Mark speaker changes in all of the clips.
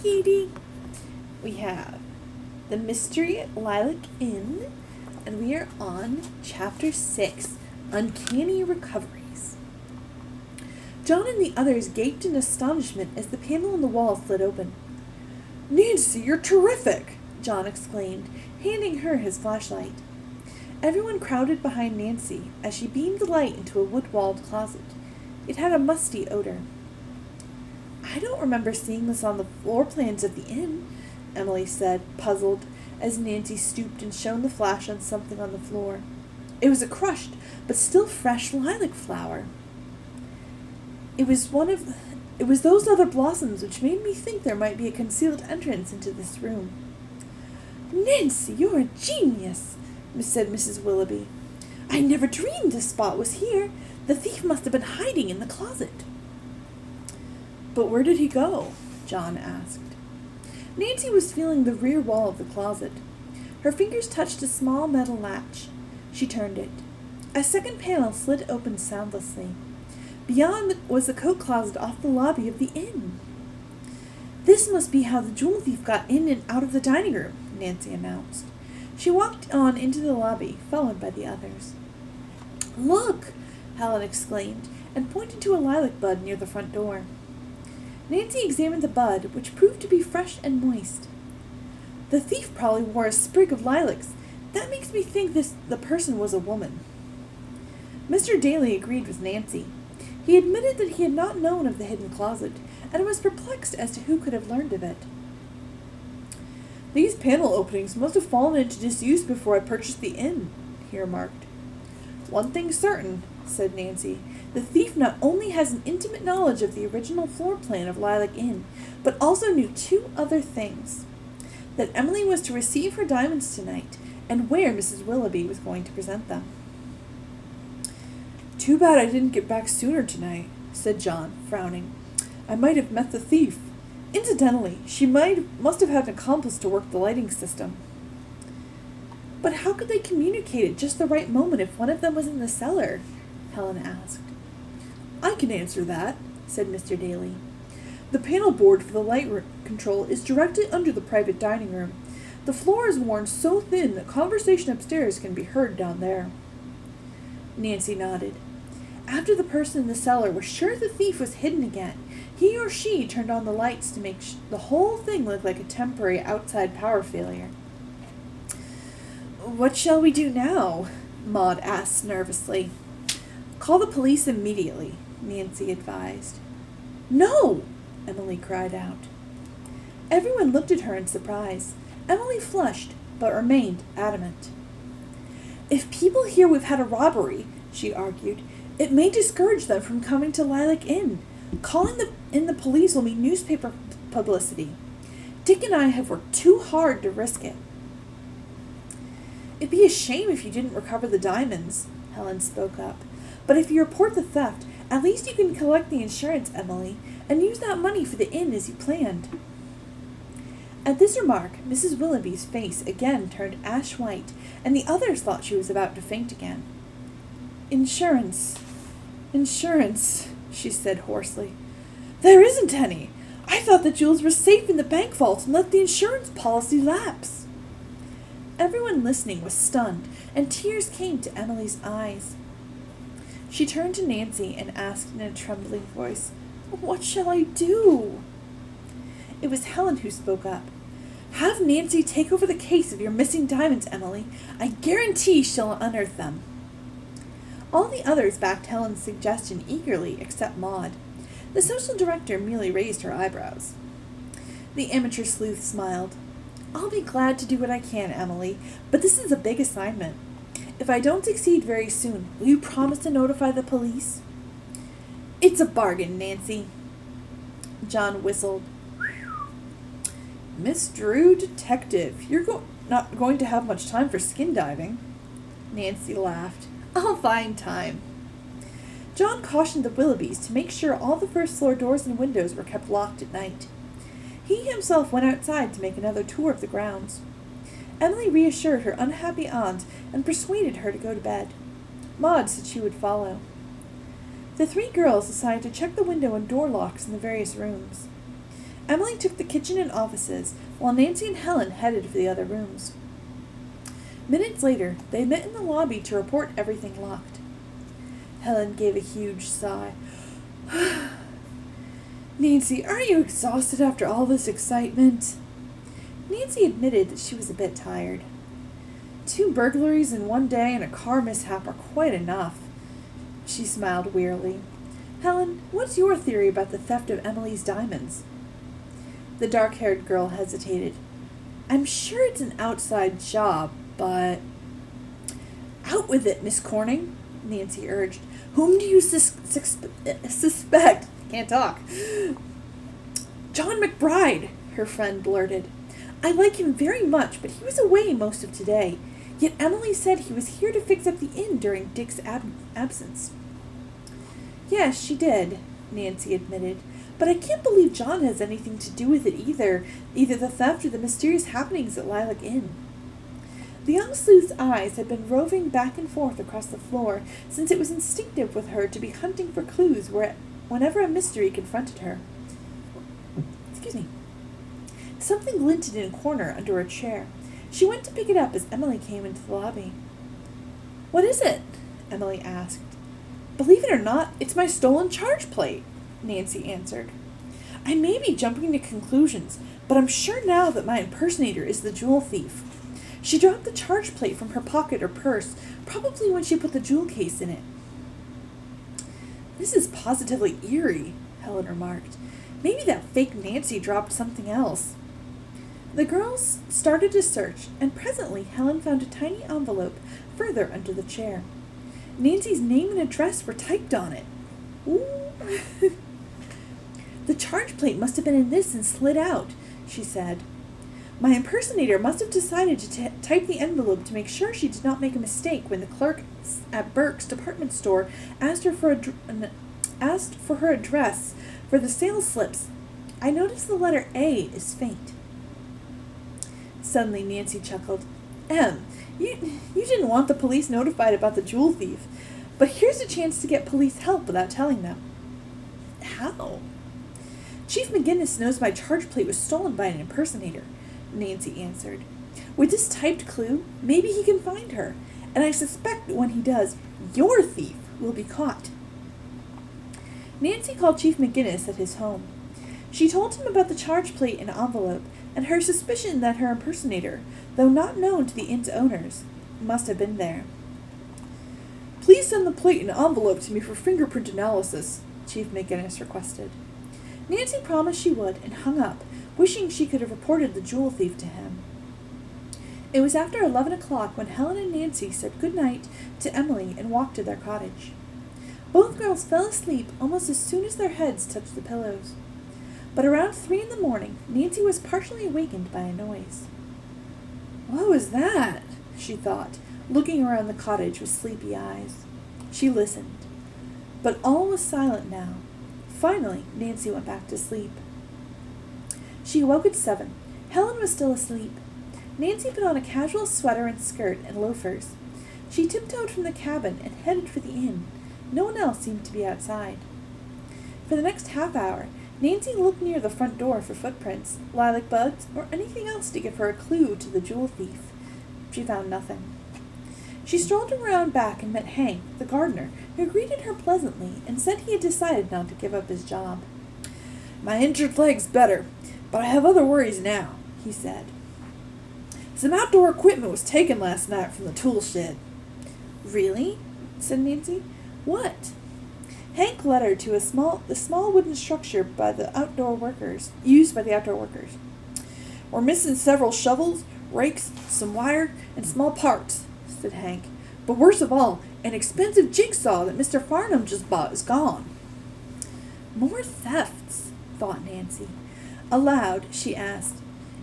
Speaker 1: Katie. We have The Mystery Lilac Inn, and we are on Chapter 6, Uncanny Recoveries. John and the others gaped in astonishment as the panel on the wall slid open. "Nancy, you're terrific!" John exclaimed, handing her his flashlight. Everyone crowded behind Nancy as she beamed the light into a wood-walled closet. It had a musty odor. "I don't remember seeing this on the floor plans of the inn," Emily said, puzzled, as Nancy stooped and shone the flash on something on the floor. It was a crushed, but still fresh lilac flower. It was those other blossoms which made me think there might be a concealed entrance into this room." "Nancy, you're a genius," said Mrs. Willoughby. "I never dreamed this spot was here. The thief must have been hiding in the closet." "But where did he go?" John asked. Nancy was feeling the rear wall of the closet. Her fingers touched a small metal latch. She turned it. A second panel slid open soundlessly. Beyond was the coat closet off the lobby of the inn. "This must be how the jewel thief got in and out of the dining room," Nancy announced. She walked on into the lobby, followed by the others. "Look!" Helen exclaimed, and pointed to a lilac bud near the front door. Nancy examined the bud, which proved to be fresh and moist. "The thief probably wore a sprig of lilacs. That makes me think the person was a woman." Mr. Daly agreed with Nancy. He admitted that he had not known of the hidden closet, and was perplexed as to who could have learned of it. "These panel openings must have fallen into disuse before I purchased the inn," he remarked. "One thing's certain," said Nancy. "The thief not only has an intimate knowledge of the original floor plan of Lilac Inn, but also knew two other things. That Emily was to receive her diamonds tonight, and where Mrs. Willoughby was going to present them." "Too bad I didn't get back sooner tonight," said John, frowning. "I might have met the thief. Incidentally, she must have had an accomplice to work the lighting system." "But how could they communicate at just the right moment if one of them was in the cellar?" Helen asked. "I can answer that," said Mr. Daly. "The panel board for the light control is directly under the private dining room. The floor is worn so thin that conversation upstairs can be heard down there." Nancy nodded. After the person in the cellar was sure the thief was hidden again, he or she turned on the lights to make the whole thing look like a temporary outside power failure. "What shall we do now?" Maud asked nervously. "Call the police immediately," Nancy advised. "No!" Emily cried out. Everyone looked at her in surprise. Emily flushed, but remained adamant. "If people hear we've had a robbery," she argued, "it may discourage them from coming to Lilac Inn. Calling in the police will mean newspaper publicity. Dick and I have worked too hard to risk it." "It'd be a shame if you didn't recover the diamonds," Helen spoke up. "But if you report the theft, at least you can collect the insurance, Emily, and use that money for the inn as you planned." At this remark, Mrs. Willoughby's face again turned ash-white, and the others thought she was about to faint again. Insurance, she said hoarsely. "There isn't any. I thought the jewels were safe in the bank vault and let the insurance policy lapse." Everyone listening was stunned, and tears came to Emily's eyes. She turned to Nancy and asked in a trembling voice, "What shall I do?" It was Helen who spoke up. "Have Nancy take over the case of your missing diamonds, Emily. I guarantee she'll unearth them." All the others backed Helen's suggestion eagerly except Maud. The social director merely raised her eyebrows. The amateur sleuth smiled. "I'll be glad to do what I can, Emily, but this is a big assignment. If I don't succeed very soon, will you promise to notify the police?" "It's a bargain, Nancy." John whistled. "Miss Drew, detective, you're not going to have much time for skin diving." Nancy laughed. "I'll find time." John cautioned the Willoughbys to make sure all the first-floor doors and windows were kept locked at night. He himself went outside to make another tour of the grounds. Emily reassured her unhappy aunt and persuaded her to go to bed. Maud said she would follow. The three girls decided to check the window and door locks in the various rooms. Emily took the kitchen and offices, while Nancy and Helen headed for the other rooms. Minutes later, they met in the lobby to report everything locked. Helen gave a huge sigh. Nancy, aren't you exhausted after all this excitement? Nancy admitted that she was a bit tired. 2 burglaries in one day and a car mishap are quite enough. She smiled wearily. Helen, what's your theory about the theft of Emily's diamonds? The dark-haired girl hesitated. I'm sure it's an outside job, but... Out with it, Miss Corning, Nancy urged. Whom do you suspect? Can't talk. John McBride, her friend blurted. I like him very much, but he was away most of today. Yet Emily said he was here to fix up the inn during Dick's absence. Yes, she did, Nancy admitted. But I can't believe John has anything to do with it either the theft or the mysterious happenings at Lilac Inn. The young sleuth's eyes had been roving back and forth across the floor since it was instinctive with her to be hunting for clues whenever a mystery confronted her. Excuse me. Something glinted in a corner under a chair. She went to pick it up as Emily came into the lobby. What is it? Emily asked. Believe it or not, it's my stolen charge plate, Nancy answered. I may be jumping to conclusions, but I'm sure now that my impersonator is the jewel thief. She dropped the charge plate from her pocket or purse, probably when she put the jewel case in it. This is positively eerie, Helen remarked. Maybe that fake Nancy dropped something else. The girls started to search, and presently Helen found a tiny envelope further under the chair. Nancy's name and address were typed on it. Ooh. The charge plate must have been in this and slid out, she said. My impersonator must have decided to type the envelope to make sure she did not make a mistake when the clerk at Burke's department store asked for her address for the sales slips. I noticed the letter A is faint. Suddenly Nancy chuckled. Em, you didn't want the police notified about the jewel thief, but here's a chance to get police help without telling them. How? Chief McGinnis knows my charge plate was stolen by an impersonator, Nancy answered. With this typed clue, maybe he can find her, and I suspect that when he does, your thief will be caught. Nancy called Chief McGinnis at his home. She told him about the charge plate and envelope, and her suspicion that her impersonator, though not known to the inn's owners, must have been there. Please send the plate and envelope to me for fingerprint analysis, Chief McGinnis requested. Nancy promised she would and hung up, wishing she could have reported the jewel thief to him. It was after 11 o'clock when Helen and Nancy said good night to Emily and walked to their cottage. Both girls fell asleep almost as soon as their heads touched the pillows. But around 3 in the morning, Nancy was partially awakened by a noise. What was that? She thought, looking around the cottage with sleepy eyes. She listened. But all was silent now. Finally, Nancy went back to sleep. She awoke at 7. Helen was still asleep. Nancy put on a casual sweater and skirt and loafers. She tiptoed from the cabin and headed for the inn. No one else seemed to be outside. For the next half hour, Nancy looked near the front door for footprints, lilac buds, or anything else to give her a clue to the jewel thief. She found nothing. She strolled around back and met Hank, the gardener, who greeted her pleasantly and said he had decided not to give up his job. My injured leg's better, but I have other worries now, he said. Some outdoor equipment was taken last night from the tool shed. Really? Said Nancy. What? Hank led her to the small wooden structure used by the outdoor workers. We're missing several shovels, rakes, some wire, and small parts, said Hank. But worst of all, an expensive jigsaw that Mr. Farnham just bought is gone. More thefts, thought Nancy. Aloud, she asked,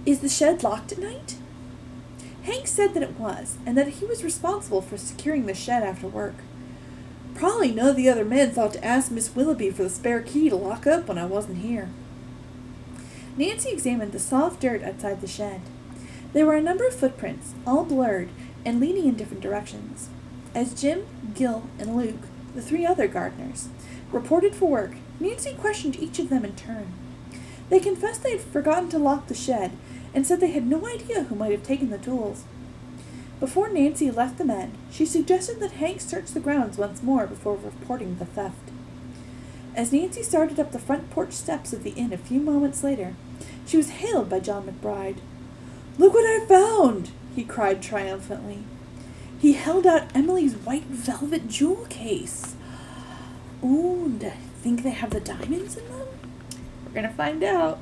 Speaker 1: Is the shed locked at night? Hank said that it was, and that he was responsible for securing the shed after work. Probably none of the other men thought to ask Miss Willoughby for the spare key to lock up when I wasn't here. Nancy examined the soft dirt outside the shed. There were a number of footprints, all blurred and leading in different directions. As Jim, Gil, and Luke, the 3 other gardeners, reported for work, Nancy questioned each of them in turn. They confessed they had forgotten to lock the shed and said they had no idea who might have taken the tools. Before Nancy left the men, she suggested that Hank search the grounds once more before reporting the theft. As Nancy started up the front porch steps of the inn a few moments later, she was hailed by John McBride. "Look what I found!" he cried triumphantly. He held out Emily's white velvet jewel case. Ooh, do I think they have the diamonds in them? We're gonna find out.